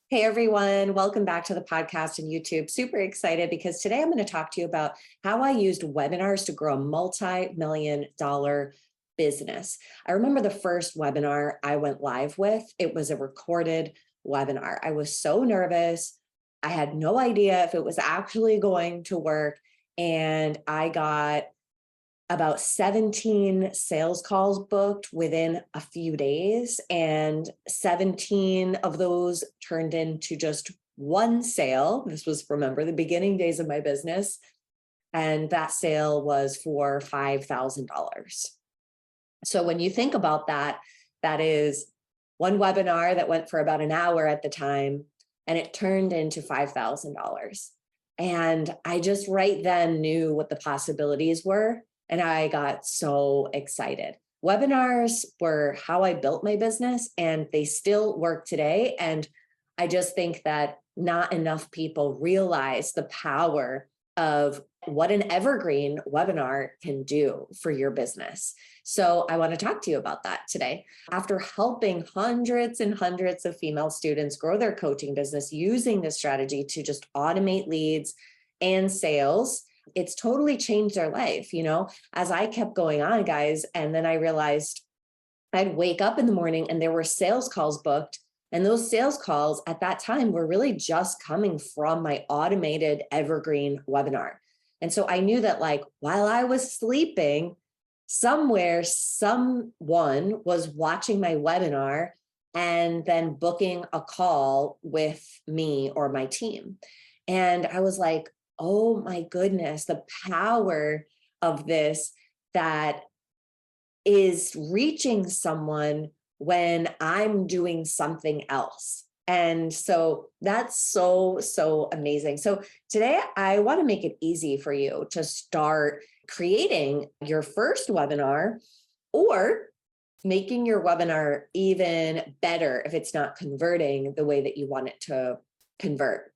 Hey everyone, welcome back to the podcast and YouTube. Super excited because today I'm going to talk to you about how I used webinars to grow a multi-million-dollar business. I remember the first webinar I went live with. It was a recorded webinar. I was so nervous. I had no idea if it was actually going to work. And I got about 17 sales calls booked within a few days, and 17 of those turned into just one sale. This was, remember, the beginning days of my business, and that sale was for $5,000. So when you think about that, that is one webinar that went for about an hour at the time, and it turned into $5,000. And I just right then knew what the possibilities were. And I got so excited. Webinars were how I built my business, and they still work today. And I just think that not enough people realize the power of what an evergreen webinar can do for your business. So I want to talk to you about that today. After helping hundreds and hundreds of female students grow their coaching business using this strategy to just automate leads and sales, it's totally changed their life, as I kept going on, guys. And then I realized I'd wake up in the morning and there were sales calls booked. And those sales calls at that time were really just coming from my automated evergreen webinar. And so I knew that, like, while I was sleeping, somewhere, someone was watching my webinar and then booking a call with me or my team. And I was like, oh my goodness, the power of this that is reaching someone when I'm doing something else. And so that's so amazing. So today I want to make it easy for you to start creating your first webinar, or making your webinar even better if it's not converting the way that you want it to convert.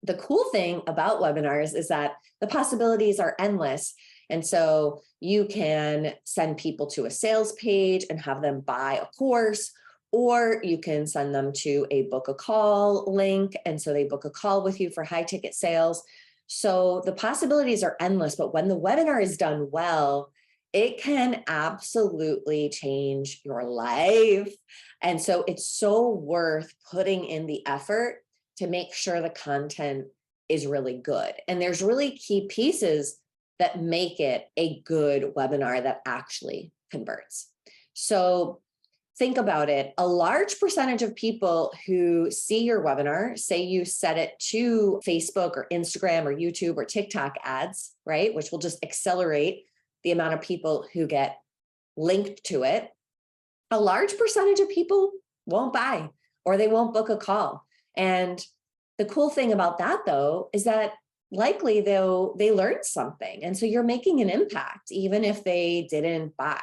The cool thing about webinars is that the possibilities are endless. And so you can send people to a sales page and have them buy a course, or you can send them to a book a call link. And so they book a call with you for high ticket sales. So the possibilities are endless, but when the webinar is done well, it can absolutely change your life. And so it's so worth putting in the effort to make sure the content is really good. And there's really key pieces that make it a good webinar that actually converts. So think about it. A large percentage of people who see your webinar, say you set it to Facebook or Instagram or YouTube or TikTok ads, right? Which will just accelerate the amount of people who get linked to it. A large percentage of people won't buy, or they won't book a call. And the cool thing about that, though, is that likely they learned something. And so you're making an impact, even if they didn't buy.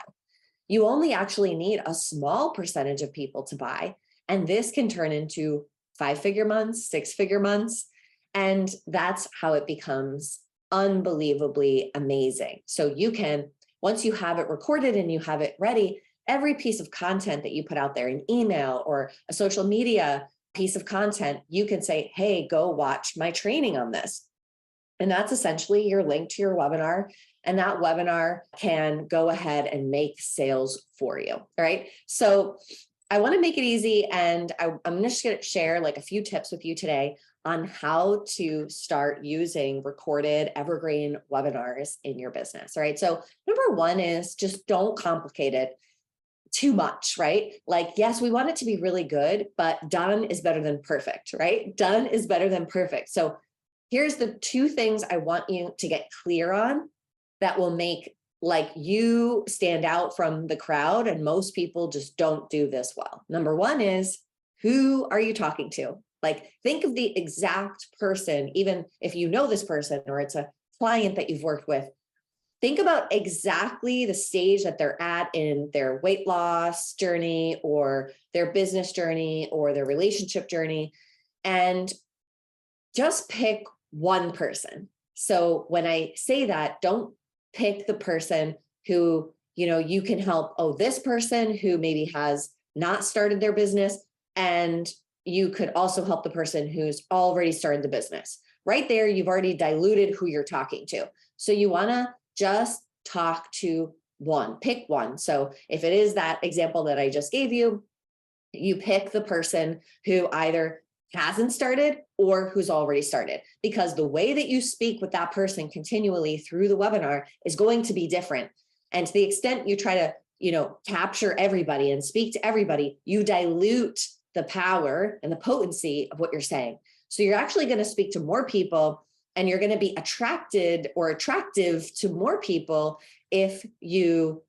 You only actually need a small percentage of people to buy. And this can turn into 5-figure months, 6-figure months. And that's how it becomes unbelievably amazing. So you can, once you have it recorded and you have it ready, every piece of content that you put out there, an email or a social media piece of content, you can say, hey, go watch my training on this. And that's essentially your link to your webinar. And that webinar can go ahead and make sales for you. All right. So I want to make it easy. And I'm just going to share like a few tips with you today on how to start using recorded evergreen webinars in your business. All right. So number one is just don't complicate it too much, right? Like, yes, we want it to be really good, but done is better than perfect, right? Done is better than perfect. So here's the two things I want you to get clear on that will make like you stand out from the crowd. And most people just don't do this well. Number one is, who are you talking to? Like, think of the exact person, even if you know this person or it's a client that you've worked with. Think about exactly the stage that they're at in their weight loss journey or their business journey or their relationship journey, and just pick one person. So when I say that, don't pick the person who, you can help. Oh, this person who maybe has not started their business and, you could also help the person who's already started the business. Right there, you've already diluted who you're talking to. So you want to just talk to one, pick one. So if it is that example that I just gave you, you pick the person who either hasn't started or who's already started, because the way that you speak with that person continually through the webinar is going to be different. And to the extent you try to, capture everybody and speak to everybody, you dilute the power and the potency of what you're saying. So you're actually going to speak to more people, and you're going to be attracted or attractive to more people if you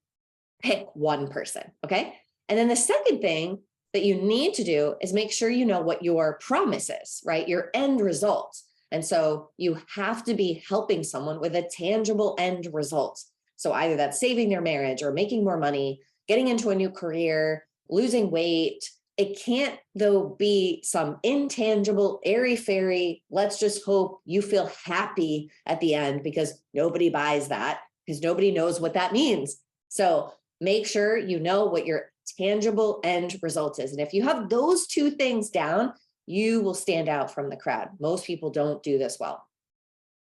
pick one person. Okay. And then the second thing that you need to do is make sure you know what your promise is, right? Your end result. And so you have to be helping someone with a tangible end result. So either that's saving their marriage or making more money, getting into a new career, losing weight. It can't, though, be some intangible, airy-fairy, let's just hope you feel happy at the end, because nobody buys that, because nobody knows what that means. So make sure you know what your tangible end result is. And if you have those two things down, you will stand out from the crowd. Most people don't do this well.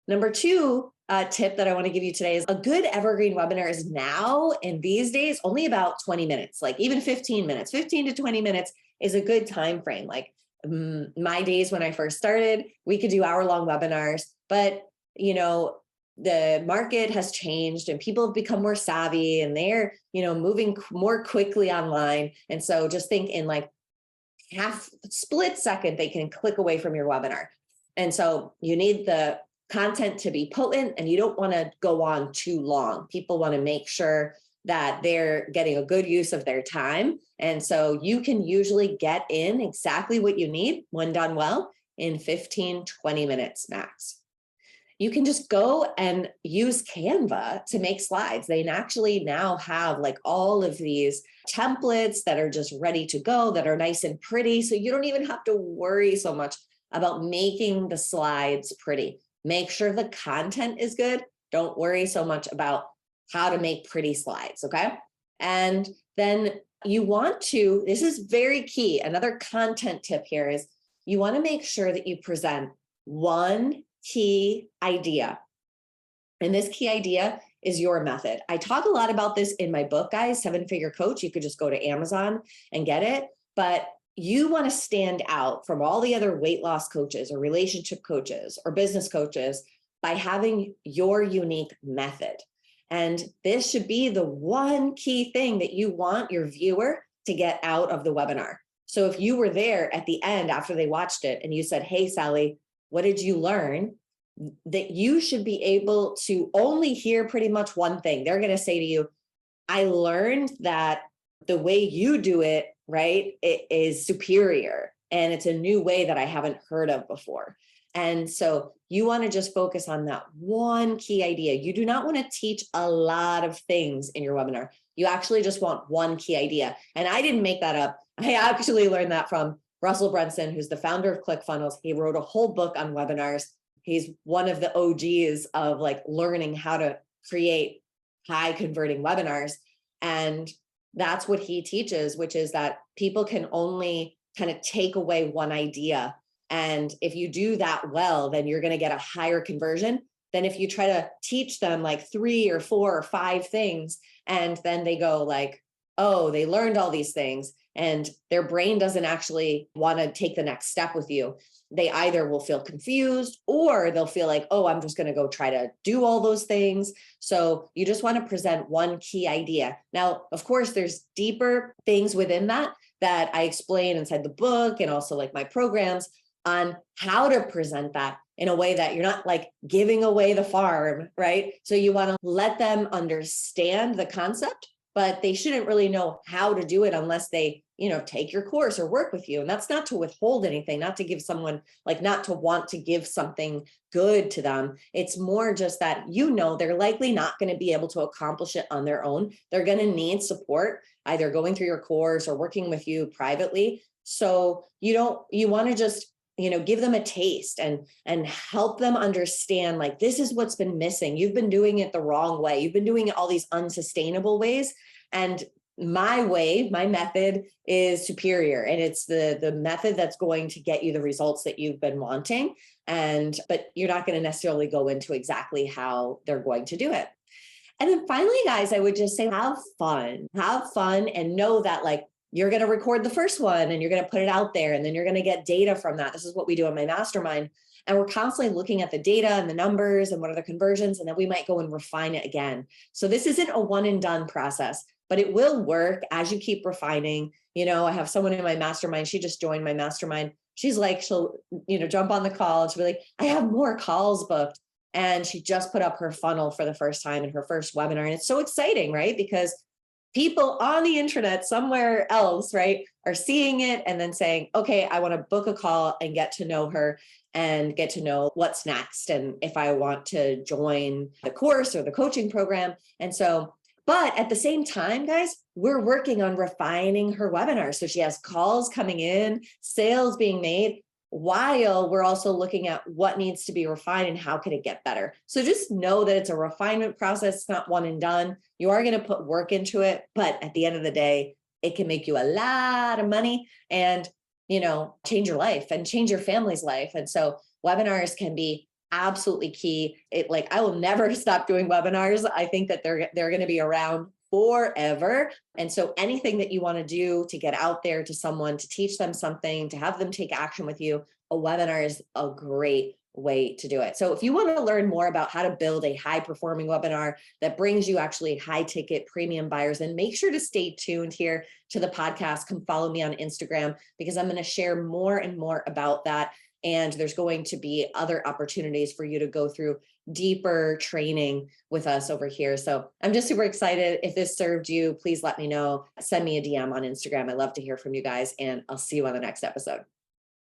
Number two tip that I want to give you today is a good evergreen webinar is now, in these days, only about 20 minutes, like even 15 minutes, 15 to 20 minutes is a good time frame. Like my days when I first started, we could do hour-long webinars, but the market has changed and people have become more savvy, and they're, moving more quickly online. And so just think in like half split second, they can click away from your webinar. And so you need the content to be potent, and you don't want to go on too long. People want to make sure that they're getting a good use of their time. And so you can usually get in exactly what you need when done well in 15, 20 minutes max. You can just go and use Canva to make slides. They actually now have like all of these templates that are just ready to go, that are nice and pretty. So you don't even have to worry so much about making the slides pretty. Make sure the content is good. Don't worry so much about how to make pretty slides, okay? And then you want to, this is very key. Another content tip here is you want to make sure that you present one key idea. And this key idea is your method. I talk a lot about this in my book, guys, 7-Figure Coach. You could just go to Amazon and get it. But you want to stand out from all the other weight loss coaches or relationship coaches or business coaches by having your unique method. And this should be the one key thing that you want your viewer to get out of the webinar. So if you were there at the end after they watched it and you said, hey, Sally, what did you learn? That you should be able to only hear pretty much one thing. They're going to say to you, I learned that the way you do it, right, it is superior. And it's a new way that I haven't heard of before. And so you want to just focus on that one key idea. You do not want to teach a lot of things in your webinar. You actually just want one key idea. And I didn't make that up. I actually learned that from Russell Brunson, who's the founder of ClickFunnels. He wrote a whole book on webinars. He's one of the OGs of like learning how to create high converting webinars. And that's what he teaches, which is that people can only kind of take away one idea. And if you do that well, then you're going to get a higher conversion than if you try to teach them like 3 or 4 or 5 things. And then they go like, oh, they learned all these things, and their brain doesn't actually want to take the next step with you. They either will feel confused or they'll feel like, oh, I'm just going to go try to do all those things. So you just want to present one key idea. Now, of course, there's deeper things within that I explain inside the book and also like my programs on how to present that in a way that you're not like giving away the farm, right? So you want to let them understand the concept, but they shouldn't really know how to do it unless they, take your course or work with you. And that's not to withhold anything, not to give someone like, not to want to give something good to them. It's more just that, they're likely not going to be able to accomplish it on their own. They're going to need support, either going through your course or working with you privately. So you want to just, give them a taste and help them understand, like, this is what's been missing. You've been doing it the wrong way. You've been doing it all these unsustainable ways. And my way, my method is superior, and it's the method that's going to get you the results that you've been wanting. And but you're not going to necessarily go into exactly how they're going to do it. And then finally, guys, I would just say have fun, and know that like you're going to record the first one and you're going to put it out there, and then you're going to get data from that. This is what we do in my mastermind. And we're constantly looking at the data and the numbers and what are the conversions, and then we might go and refine it again. So this isn't a one and done process, but it will work as you keep refining. I have someone in my mastermind. She just joined my mastermind. She's like, she'll, jump on the call and she'll be like, I have more calls booked. And she just put up her funnel for the first time in her first webinar. And it's so exciting, right? Because people on the internet somewhere else, right, are seeing it and then saying, okay, I want to book a call and get to know her and get to know what's next. And if I want to join the course or the coaching program. And so, but at the same time, guys, we're working on refining her webinar. So she has calls coming in, sales being made, while we're also looking at what needs to be refined and how can it get better. So just know that it's a refinement process. It's not one and done. You are going to put work into it, but at the end of the day, it can make you a lot of money and, change your life and change your family's life. And so webinars can be absolutely key. I will never stop doing webinars. I think that they're going to be around forever. And so anything that you want to do to get out there to someone, to teach them something, to have them take action with you, a webinar is a great way to do it. So if you want to learn more about how to build a high performing webinar that brings you actually high ticket premium buyers, then make sure to stay tuned here to the podcast. Come follow me on Instagram, because I'm going to share more and more about that. And there's going to be other opportunities for you to go through deeper training with us over here. So I'm just super excited. If this served you, please let me know. Send me a DM on Instagram. I love to hear from you guys, and I'll see you on the next episode.